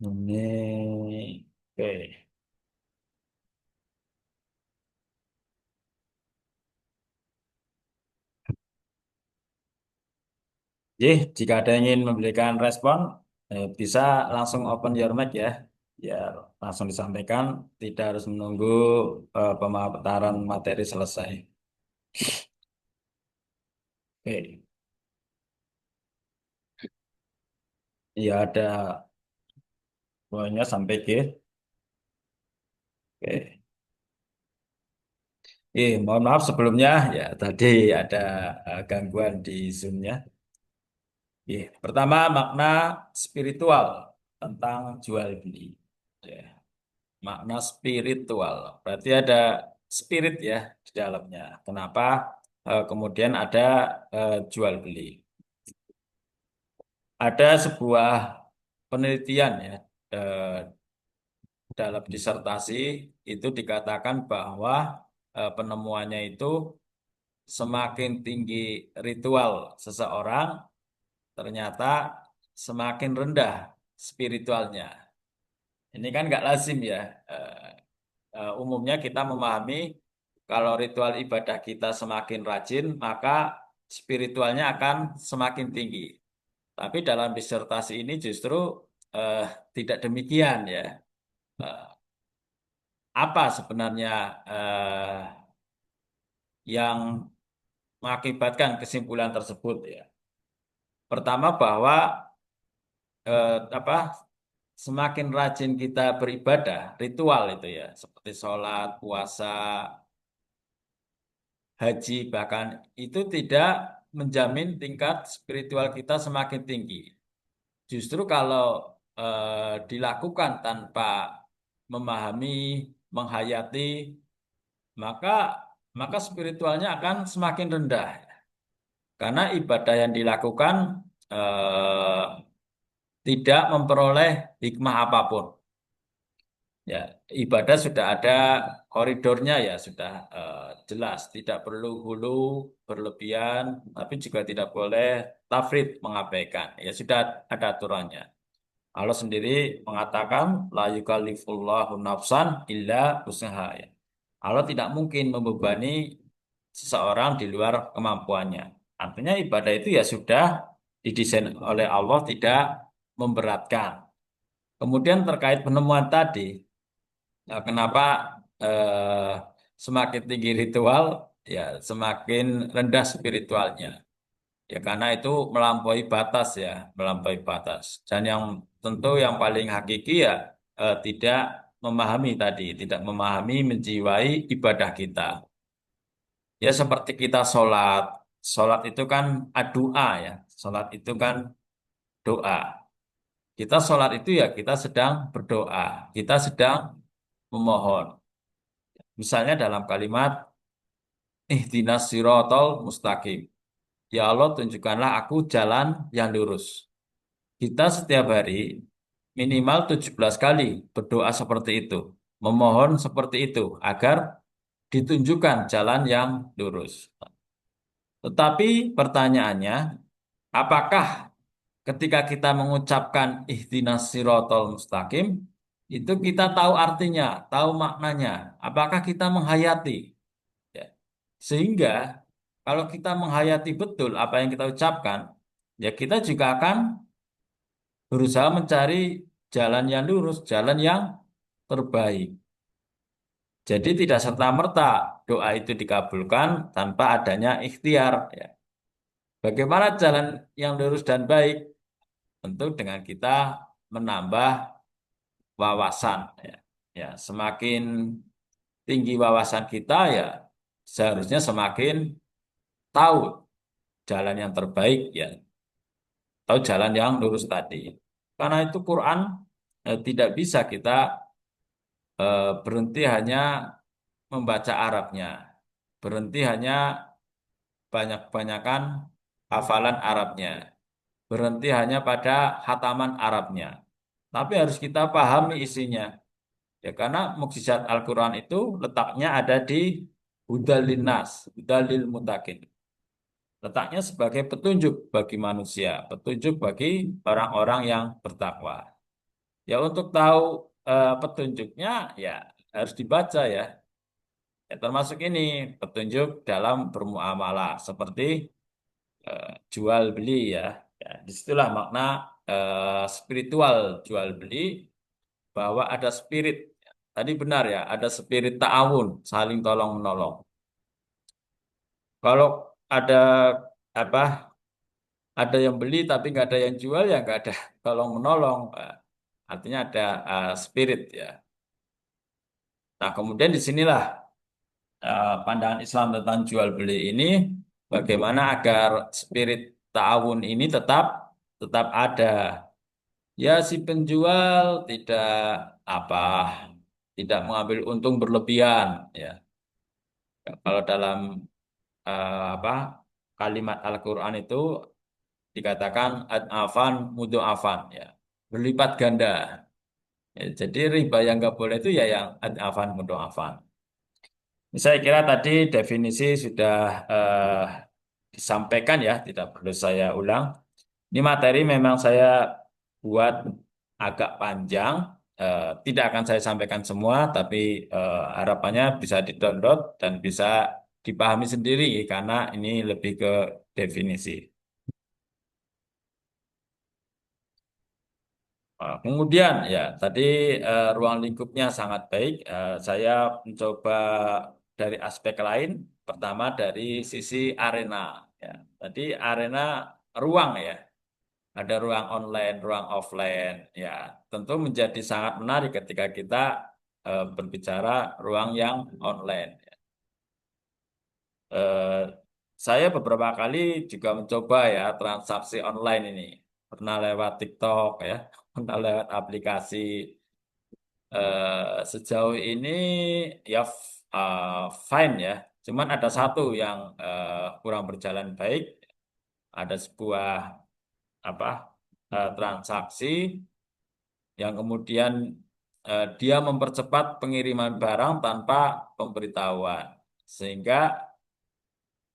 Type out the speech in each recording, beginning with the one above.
Ini oke. Jadi, jika ada yang ingin memberikan respon, bisa langsung open your mic ya. Ya, langsung disampaikan, tidak harus menunggu pemaparan materi selesai. Oke. Ya, ada pokoknya sampai G. Oke. Mohon maaf sebelumnya, ya tadi ada gangguan di Zoom-nya. Pertama, makna spiritual tentang jual beli. Ya, makna spiritual. Berarti ada spirit ya di dalamnya. Kenapa kemudian ada jual beli? Ada sebuah penelitian ya eh, dalam disertasi itu dikatakan bahwa penemuannya itu semakin tinggi ritual seseorang, ternyata semakin rendah spiritualnya. Ini kan nggak lazim ya. Eh, Umumnya kita memahami kalau ritual ibadah kita semakin rajin, maka spiritualnya akan semakin tinggi. Tapi dalam disertasi ini justru eh, tidak demikian ya. Eh, apa sebenarnya yang mengakibatkan kesimpulan tersebut ya? Pertama bahwa apa semakin rajin kita beribadah, ritual itu ya, seperti sholat, puasa, haji bahkan itu tidak menjamin tingkat spiritual kita semakin tinggi. Justru kalau dilakukan tanpa memahami, menghayati, maka maka spiritualnya akan semakin rendah. Karena ibadah yang dilakukan eh, tidak memperoleh hikmah apapun. Ya, ibadah sudah ada koridornya ya, sudah jelas. Tidak perlu hulu berlebihan, tapi juga tidak boleh tafrid mengabaikan. Ya sudah ada aturannya. Allah sendiri mengatakan la yukallifullahu nafsan illa wus'aha. Ya. Allah tidak mungkin membebani seseorang di luar kemampuannya. Artinya ibadah itu ya sudah didesain oleh Allah tidak memberatkan. Kemudian terkait penemuan tadi, kenapa eh, semakin tinggi ritual, ya semakin rendah spiritualnya. Ya karena itu melampaui batas ya, melampaui batas. Dan yang tentu yang paling hakiki ya tidak memahami tadi, tidak memahami menjiwai ibadah kita. Ya seperti kita sholat, sholat itu kan doa ya, sholat itu kan doa. Kita sholat itu ya kita sedang berdoa, kita sedang memohon. Misalnya dalam kalimat ihdinas sirotol mustaqim. Ya Allah tunjukkanlah aku jalan yang lurus. Kita setiap hari minimal 17 kali berdoa seperti itu. Memohon seperti itu agar ditunjukkan jalan yang lurus. Tetapi pertanyaannya, apakah ketika kita mengucapkan ihdinas sirotol mustaqim, itu kita tahu artinya, tahu maknanya. Apakah kita menghayati? Ya. Sehingga kalau kita menghayati betul apa yang kita ucapkan, ya kita juga akan berusaha mencari jalan yang lurus, jalan yang terbaik. Jadi tidak serta-merta doa itu dikabulkan tanpa adanya ikhtiar. Ya. Bagaimana jalan yang lurus dan baik? Tentu dengan kita menambah wawasan. Ya. Ya, semakin tinggi wawasan kita ya seharusnya semakin tahu jalan yang terbaik ya, tahu jalan yang lurus tadi. Karena itu Quran tidak bisa kita berhenti hanya membaca Arabnya, berhenti hanya banyak-banyakan hafalan Arabnya, berhenti hanya pada hataman Arabnya. Tapi harus kita pahami isinya. Ya, karena mukjizat Al-Quran itu letaknya ada di hudal linnas, hudalil mutakin. Letaknya sebagai petunjuk bagi manusia, petunjuk bagi orang-orang yang bertakwa. Ya untuk tahu petunjuknya ya harus dibaca ya. Ya, termasuk ini petunjuk dalam bermuamalah seperti jual beli ya. Ya, disitulah makna spiritual jual beli bahwa ada spirit. Tadi benar ya, ada spirit ta'awun, saling tolong menolong. Kalau ada apa ada yang beli tapi nggak ada yang jual ya nggak ada tolong menolong. Artinya ada spirit ya. Nah kemudian di sinilah pandangan Islam tentang jual beli ini bagaimana agar spirit ta'awun ini tetap tetap ada. Ya si penjual tidak apa tidak mengambil untung berlebihan ya. Kalau dalam apa kalimat Al-Qur'an itu dikatakan ad-afan mudu'afan ya. Berlipat ganda. Ya, jadi riba yang nggak boleh itu ya yang ad-afan mudu'afan. Saya kira tadi definisi sudah disampaikan ya, tidak perlu saya ulang. Ini materi memang saya buat agak panjang, tidak akan saya sampaikan semua, tapi harapannya bisa di-download dan bisa dipahami sendiri karena ini lebih ke definisi. Kemudian ya tadi ruang lingkupnya sangat baik. Saya mencoba dari aspek lain. Pertama dari sisi arena. Ya, tadi arena ruang ya. Ada ruang online, ruang offline. Ya, tentu menjadi sangat menarik ketika kita berbicara ruang yang online. Eh, saya beberapa kali juga mencoba ya transaksi online ini. Pernah lewat TikTok ya, pernah lewat aplikasi. Sejauh ini ya fine ya. Cuman ada satu yang kurang berjalan baik. Ada sebuah apa transaksi yang kemudian dia mempercepat pengiriman barang tanpa pemberitahuan, sehingga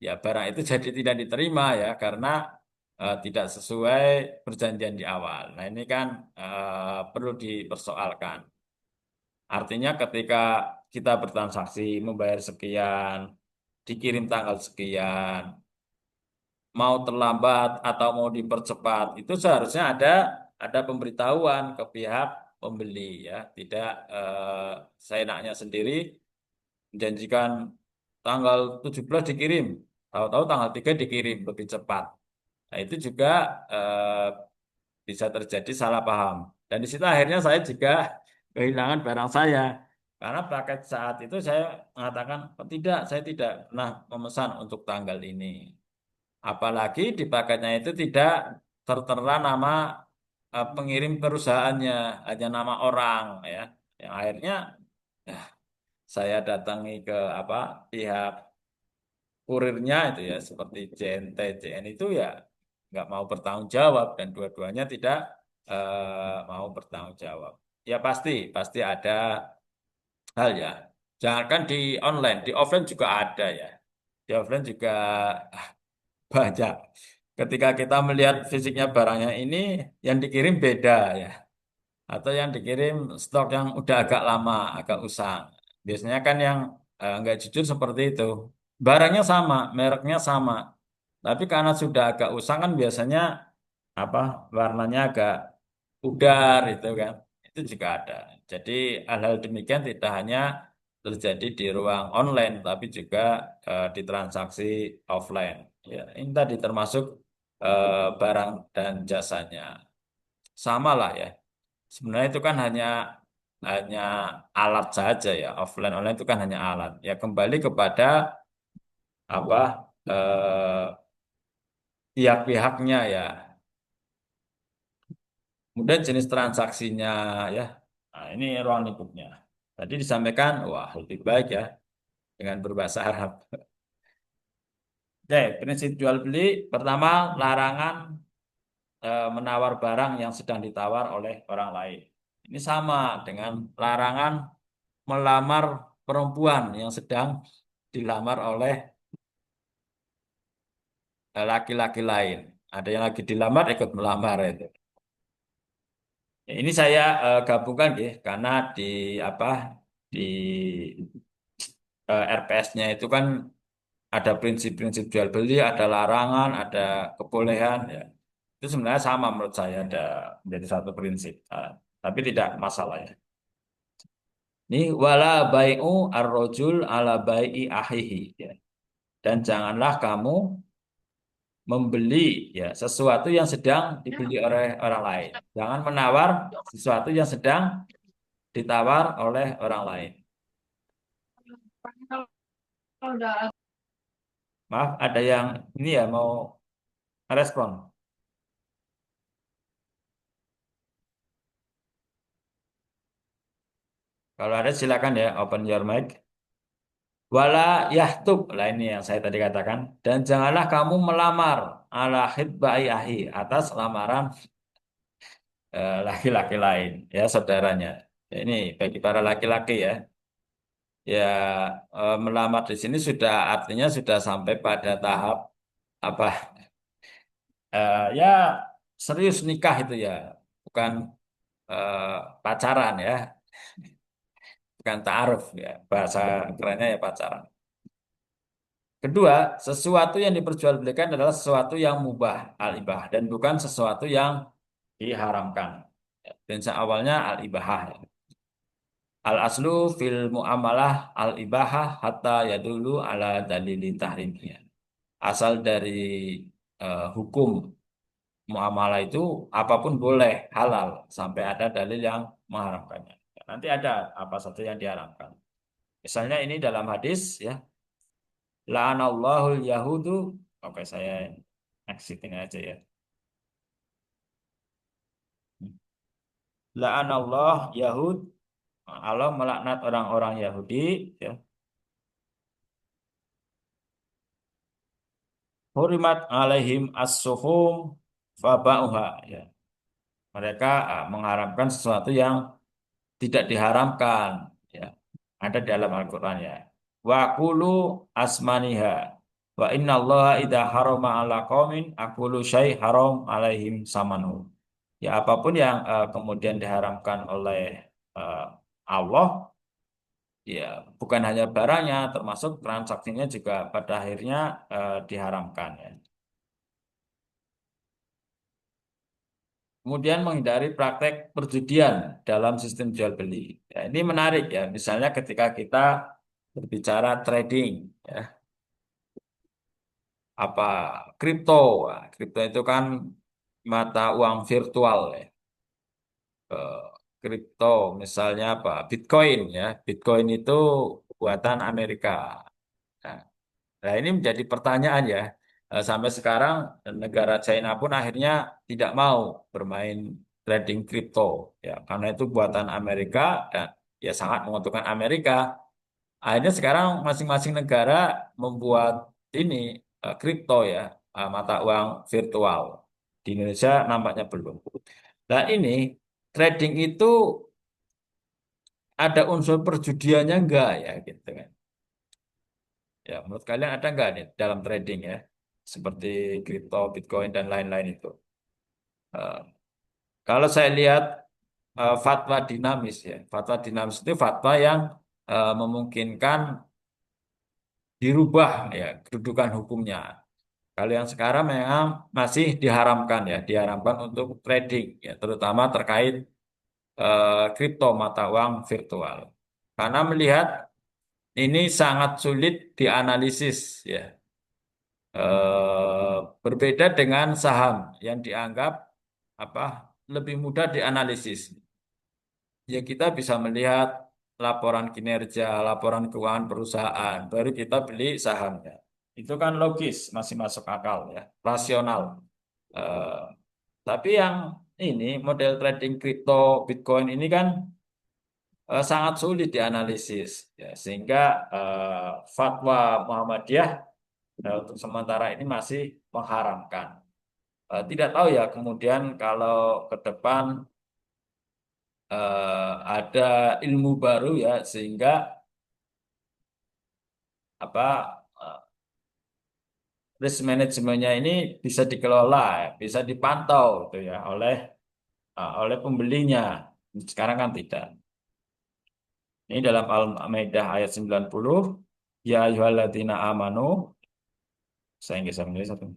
ya barang itu jadi tidak diterima ya karena tidak sesuai perjanjian di awal. Nah ini kan perlu dipersoalkan. Artinya ketika kita bertransaksi membayar sekian, dikirim tanggal sekian, mau terlambat atau mau dipercepat, itu seharusnya ada pemberitahuan ke pihak pembeli ya, tidak seenaknya sendiri menjanjikan tanggal 17 dikirim, tahu-tahu tanggal 3 dikirim lebih cepat. Nah, itu juga eh, bisa terjadi salah paham. Dan di situ akhirnya saya juga kehilangan barang saya. Karena paket saat itu saya mengatakan, "Oh, tidak, saya tidak pernah memesan untuk tanggal ini." Apalagi di paketnya itu tidak tertera nama pengirim perusahaannya, hanya nama orang ya. Yang akhirnya eh, saya datangi ke apa pihak kurirnya itu ya seperti JNT, JN itu ya nggak mau bertanggung jawab dan dua-duanya tidak mau bertanggung jawab. Ya pasti pasti ada hal ya. Jangankan di online, di offline juga ada ya. Di offline juga banyak. Ketika kita melihat fisiknya barangnya ini, yang dikirim beda ya. Atau yang dikirim stok yang udah agak lama, agak usang. Biasanya kan yang nggak jujur seperti itu. Barangnya sama, mereknya sama. Tapi karena sudah agak usang kan biasanya apa warnanya agak pudar itu kan. Itu juga ada. Jadi hal-hal demikian tidak hanya terjadi di ruang online, tapi juga di transaksi offline. Ya, ini tadi termasuk barang dan jasanya. Sama lah ya. Sebenarnya itu kan hanya alat saja ya. Offline online itu kan hanya alat. Ya kembali kepada apa pihak-pihaknya ya. Kemudian jenis transaksinya ya. Nah, ini ruang lingkupnya. Tadi disampaikan, wah lebih baik ya dengan berbahasa Arab. Oke, prinsip jual beli pertama larangan menawar barang yang sedang ditawar oleh orang lain. Ini sama dengan larangan melamar perempuan yang sedang dilamar oleh laki-laki lain. Ada yang lagi dilamar ikut melamar itu. Ini saya gabungkan ya, karena di apa di RPS-nya itu kan ada prinsip-prinsip jual beli, ada larangan, ada kebolehan ya. Itu sebenarnya sama menurut saya ada menjadi satu prinsip. Tapi tidak masalah ya. Ini wala bai'u ar-rajul ala bai'i ahihi ya. Dan janganlah kamu membeli ya sesuatu yang sedang dibeli oleh orang lain. Jangan menawar sesuatu yang sedang ditawar oleh orang lain. Maaf, ada yang ini ya mau respon. Kalau ada silakan ya open your mic. Wala yahtub, lah ini yang saya tadi katakan. Dan janganlah kamu melamar ala khitbai ahi atas lamaran laki-laki lain, ya saudaranya. Ya, ini bagi para laki-laki ya. Ya melamar di sini sudah artinya sudah sampai pada tahap apa ya serius nikah itu ya, bukan eh, pacaran ya, bukan ta'aruf ya. Bahasa kerennya ya pacaran. Kedua, sesuatu yang diperjualbelikan adalah sesuatu yang mubah al-ibah dan bukan sesuatu yang diharamkan. Prinsip awalnya al-ibahah. Al-aslu fil muamalah al-ibahah hatta yadulu ala dalili tahrimnya. Asal dari hukum muamalah itu apapun boleh halal sampai ada dalil yang mengharamkannya. Nanti ada apa saja yang diharamkan. Misalnya ini dalam hadis ya, la'anallahul yahudu. Oke, saya exiting aja ya. La'anallah Yahud, Allah melaknat orang-orang Yahudi ya. Hurimat alaihim as-suhum faba'uha ya. Mereka mengharamkan sesuatu yang tidak diharamkan ya. Ada di dalam Al-Qur'an ya. Wa kulu asmaniha wa inna Allah idha harama ala qaumin akulu syai haram alaihim samanu. Ya apapun yang kemudian diharamkan oleh eh, Allah ya bukan hanya barangnya termasuk transaksinya juga pada akhirnya diharamkan ya. Kemudian menghindari praktek perjudian dalam sistem jual beli. Ya, ini menarik ya. Misalnya ketika kita berbicara trading ya, apa kripto. Nah, kripto itu kan mata uang virtual ya. Eh, Kripto misalnya apa? Bitcoin ya. Bitcoin itu buatan Amerika. Nah, nah, ini menjadi pertanyaan ya. Sampai sekarang negara China pun akhirnya tidak mau bermain trading kripto ya karena itu buatan Amerika dan ya sangat menguntungkan Amerika. Akhirnya sekarang masing-masing negara membuat ini kripto ya, mata uang virtual. Di Indonesia nampaknya belum. Nah, ini trading itu ada unsur perjudiannya enggak ya gitu kan. Ya, menurut kalian ada nggak nih dalam trading ya? Seperti kripto, Bitcoin, dan lain-lain itu. Eh, Kalau saya lihat fatwa dinamis ya. Fatwa dinamis itu fatwa yang memungkinkan dirubah ya kedudukan hukumnya. Kalau yang sekarang memang masih diharamkan ya, diharamkan untuk trading ya, terutama terkait kripto mata uang virtual. Karena melihat ini sangat sulit dianalisis ya. Berbeda dengan saham yang dianggap apa lebih mudah dianalisis. Ya kita bisa melihat laporan kinerja, laporan keuangan perusahaan, baru kita beli sahamnya. Itu kan logis, masih masuk akal ya, rasional. Eh, tapi yang ini model trading kripto, Bitcoin ini kan sangat sulit dianalisis, ya, sehingga fatwa Muhammadiyah untuk sementara ini masih mengharamkan. Tidak tahu ya kemudian kalau ke depan ada ilmu baru ya sehingga apa eh, risk manajemennya ini bisa dikelola, ya, bisa dipantau gitu ya oleh oleh pembelinya. Sekarang kan tidak. Ini dalam Al-Maidah ayat 90. Ya ayyuhalladzina amanu. Saya Inggris sama Inggris satu.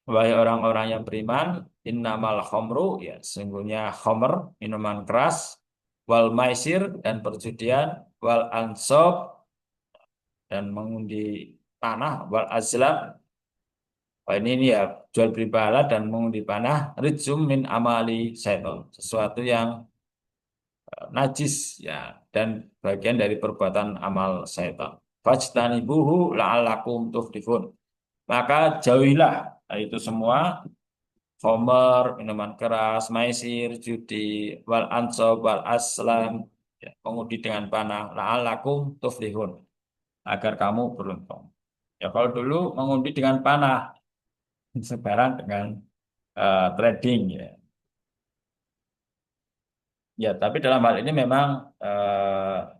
Wahai orang-orang yang beriman, innamal khomru, ya sesungguhnya khomer, minuman keras, wal maisir, dan perjudian, wal ansob, dan mengundi panah, wal azlam. Wah, ini ya jual beli pahala dan mengundi panah, rijum min amali syaiton. Sesuatu yang najis ya dan bagian dari perbuatan amal syaitan. Fajtanibuhu la'allakum tuflihun. Maka jauhilah itu semua Homer, minuman keras, maisir, judi, wal ansob, wal aslam, ya, mengundi dengan panah, la'allakum tuflihun, agar kamu beruntung. Ya kalau dulu mengundi dengan panah, sekarang dengan trading ya. Ya, tapi dalam hal ini memang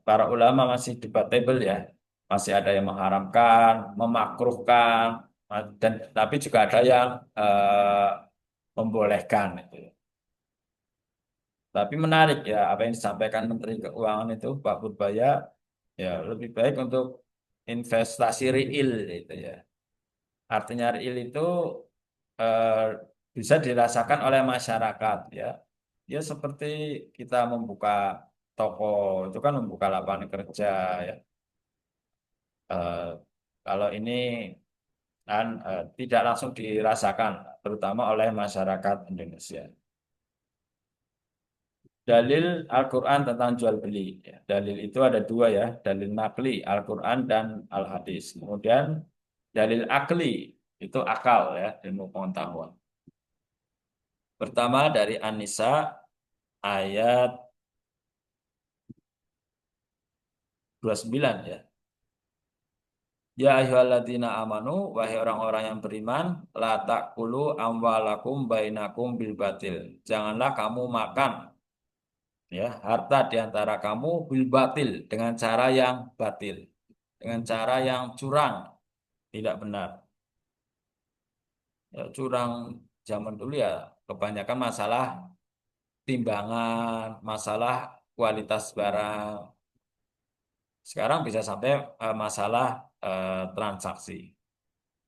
para ulama masih debatable ya, masih ada yang mengharamkan, memakruhkan, dan tapi juga ada yang membolehkan itu. Tapi menarik ya apa yang disampaikan Menteri Keuangan itu Pak Purbaya ya lebih baik untuk investasi real itu ya. Artinya real itu eh, bisa dirasakan oleh masyarakat ya. Ya seperti kita membuka toko itu kan membuka lapangan kerja ya. Eh, Kalau ini kan tidak langsung dirasakan terutama oleh masyarakat Indonesia. Dalil Al-Quran tentang jual beli. Ya, dalil itu ada dua ya, dalil nakli Al-Quran dan Al-Hadis. Kemudian dalil akli itu akal ya, ilmu pengetahuan. Pertama dari An-Nisa ayat 29 ya. Ya ayyuhalladzina amanu, wahai orang-orang yang beriman, la ta'kulu amwalakum bainakum bil batil. Janganlah kamu makan ya harta di antara kamu bil batil dengan cara yang batil, dengan cara yang curang, tidak benar. Ya, curang zaman dulu ya kebanyakan masalah timbangan, masalah kualitas barang. Sekarang bisa sampai masalah transaksi.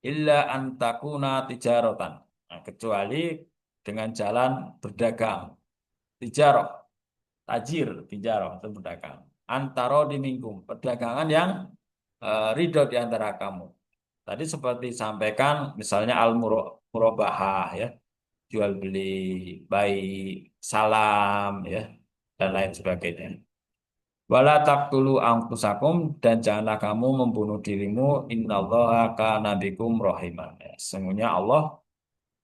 Illa antakuna tijarotan. Nah, kecuali dengan jalan berdagang. Tijarah, tajir, tijarah, itu berdagang. Antaro di minggu, perdagangan yang ridho di antara kamu. Tadi seperti disampaikan misalnya al-murabahah ya, jual beli baik, salam ya dan lain sebagainya. Wala taqtulu anfusakum dan janganlah kamu membunuh dirimu innallaha kana bikum rahiman. Ya, sesungguhnya Allah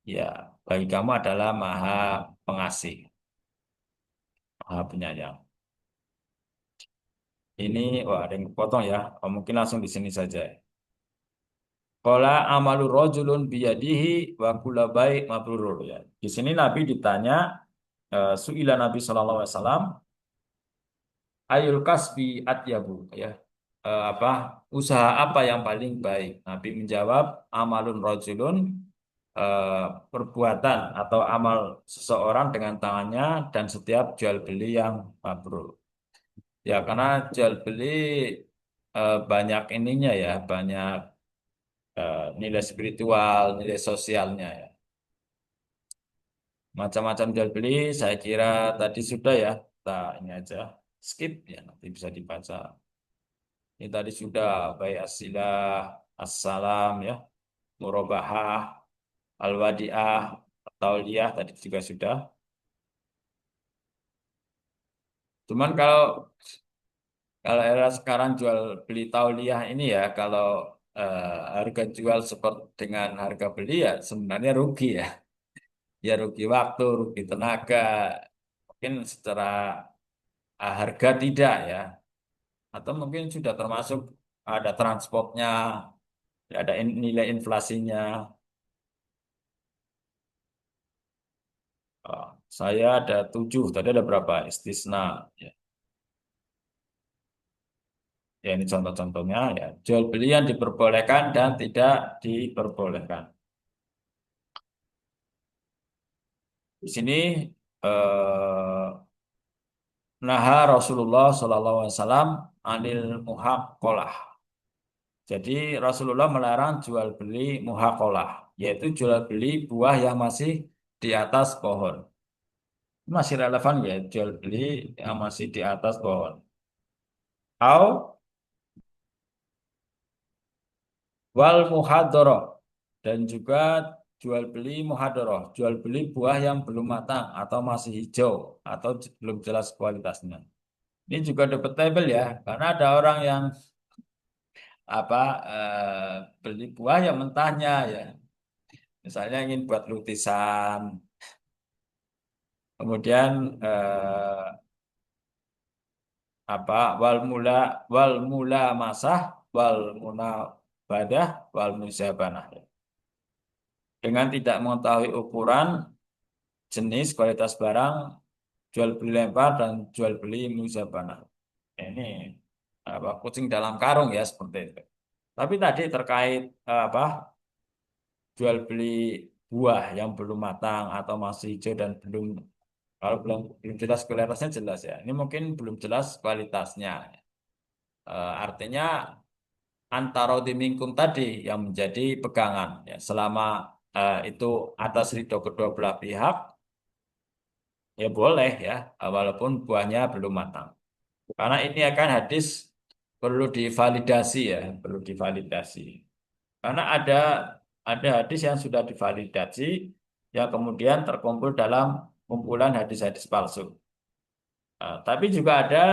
ya bagi kamu adalah Maha Pengasih, Maha Penyayang. Ini wah ada yang potong ya. Oh, mungkin langsung di sini saja. Qala amalu rajulun biyadihi wa kullu baik mabrur ya. Di sini Nabi ditanya suila Nabi sallallahu alaihi wasallam ayul kasbi atyabu ya. Apa usaha apa yang paling baik? Nabi menjawab amalun rajulun eh, perbuatan atau amal seseorang dengan tangannya dan setiap jual beli yang mabrur. Ya karena jual beli banyak ininya ya, banyak nilai spiritual, nilai sosialnya ya. Macam-macam jual beli saya kira tadi sudah ya. Kita ini aja skip ya nanti bisa dibaca. Ini tadi sudah baik asilah, assalam ya, murabahah, al-wadi'ah, tauliyah tadi juga sudah. Cuman kalau era sekarang jual beli tauliyah ini ya kalau harga jual seperti dengan harga beli ya sebenarnya rugi ya. Ya rugi waktu, rugi tenaga. Mungkin secara harga tidak ya. Atau mungkin sudah termasuk ada transportnya, ada nilai inflasinya. Saya ada 7, tadi ada berapa? Istisna. Ya, ya ini contoh-contohnya ya. Jual beli yang diperbolehkan dan tidak diperbolehkan. Di sini eh, naha Rasulullah Shallallahu Alaihi Wasallam anil muhaqolah. Jadi Rasulullah melarang jual beli muhaqolah, yaitu jual beli buah yang masih di atas pohon. Masih relevan ya jual beli yang masih di atas pohon. Au wal muhadoroh dan juga jual beli muhadoroh, jual beli buah yang belum matang atau masih hijau atau belum jelas kualitasnya. Ini juga debatable ya, karena ada orang yang apa beli buah yang mentahnya ya, misalnya ingin buat lukisan, kemudian apa wal mula masah wal muna badah wal muzabanah dengan tidak mengetahui ukuran, jenis, kualitas barang, jual beli lempar dan jual beli muzabanah. Ini apa kucing dalam karung ya seperti itu. Tapi tadi terkait apa jual beli buah yang belum matang atau masih hijau dan belum kalau belum jelas kualitasnya jelas ya. Ini mungkin belum jelas kualitasnya. Artinya antara dimingkum tadi yang menjadi pegangan ya. Selama itu atas ridho kedua belah pihak ya boleh ya, walaupun buahnya belum matang. Karena ini akan hadis perlu divalidasi ya, perlu divalidasi. Karena ada hadis yang sudah divalidasi yang kemudian terkumpul dalam kumpulan hadis-hadis palsu. Tapi juga ada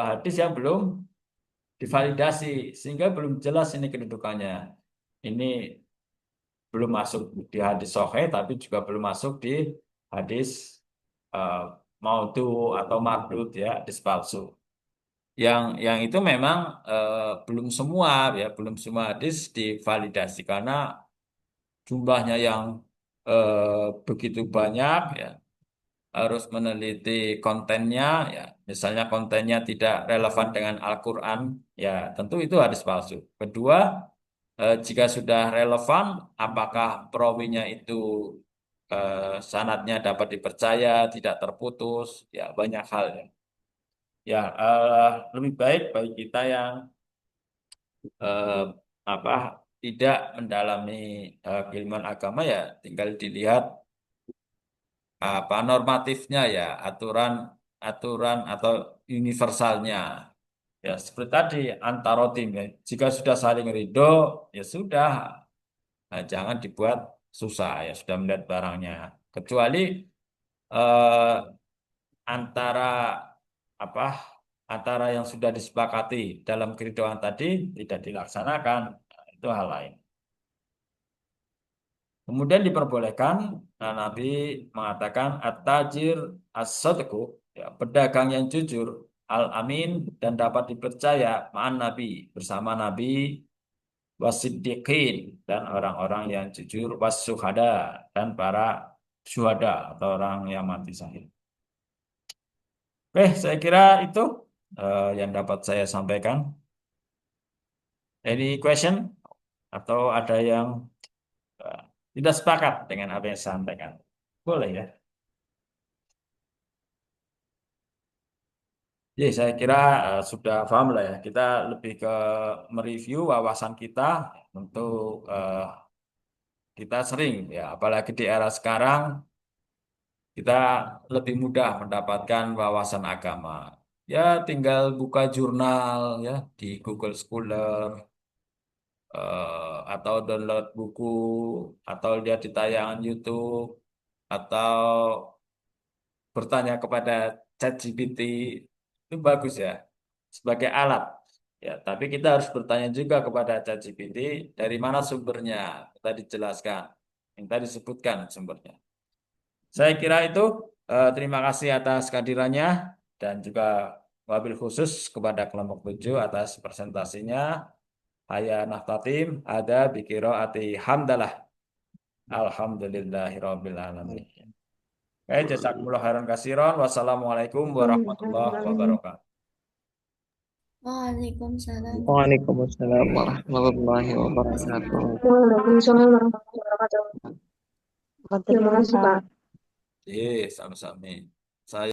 hadis yang belum divalidasi sehingga belum jelas ini kedudukannya. Ini belum masuk di hadis sahih tapi juga belum masuk di hadis uh, maudhu atau mardud ya, hadis palsu. Yang itu memang belum semua ya, belum semua hadis divalidasi karena jumlahnya yang begitu banyak ya, harus meneliti kontennya ya. Misalnya kontennya tidak relevan dengan Al-Quran ya, tentu itu hadis palsu. Kedua, jika sudah relevan, apakah perawinya itu sanadnya dapat dipercaya, tidak terputus, ya banyak hal ya. Ya, lebih baik bagi kita yang eh, apa tidak mendalami keilmuan agama ya tinggal dilihat apa normatifnya ya aturan aturan atau universalnya ya seperti tadi antara tim ya jika sudah saling ridho ya sudah. Nah, jangan dibuat susah ya sudah melihat barangnya kecuali eh, antara apa antara yang sudah disepakati dalam keridhaan tadi tidak dilaksanakan. Nah, itu hal lain. Kemudian diperbolehkan, nah Nabi mengatakan at-tajir as-sadqu, ya, pedagang yang jujur, al-amin dan dapat dipercaya ma'an Nabi bersama Nabi wasiddiqin dan orang-orang yang jujur wasuhada dan para syuhada atau orang yang mati syahid. Oke, saya kira itu yang dapat saya sampaikan. Any question atau ada yang eh, tidak sepakat dengan apa yang saya sampaikan? Boleh ya. Ya, saya kira sudah paham lah ya. Kita lebih ke mereview wawasan kita untuk kita sering ya, apalagi di era sekarang kita lebih mudah mendapatkan wawasan agama. Ya, tinggal buka jurnal ya di Google Scholar atau download buku atau lihat di tayangan YouTube atau bertanya kepada ChatGPT itu bagus ya sebagai alat ya tapi kita harus bertanya juga kepada ChatGPT dari mana sumbernya kita dijelaskan yang tadi disebutkan sumbernya saya kira itu terima kasih atas kehadirannya dan juga wabil khusus kepada kelompok 7 atas presentasinya Haya Naftatim ada Bikiro Ati Hamdalah Alhamdulillahirabbil alamin. Jazakumullah khairan katsiran. Wassalamualaikum warahmatullahi Waalaikumsalam. wabarakatuh. Waalaikumsalam Waalaikumsalam warahmatullahi warahmatullahi wabarakatuh. wabarakatuh. Waalaikumsalam warahmatullahi wabarakatuh. Terima Terima kasih, kasih, Kak. Kak. Eh, sama-sama.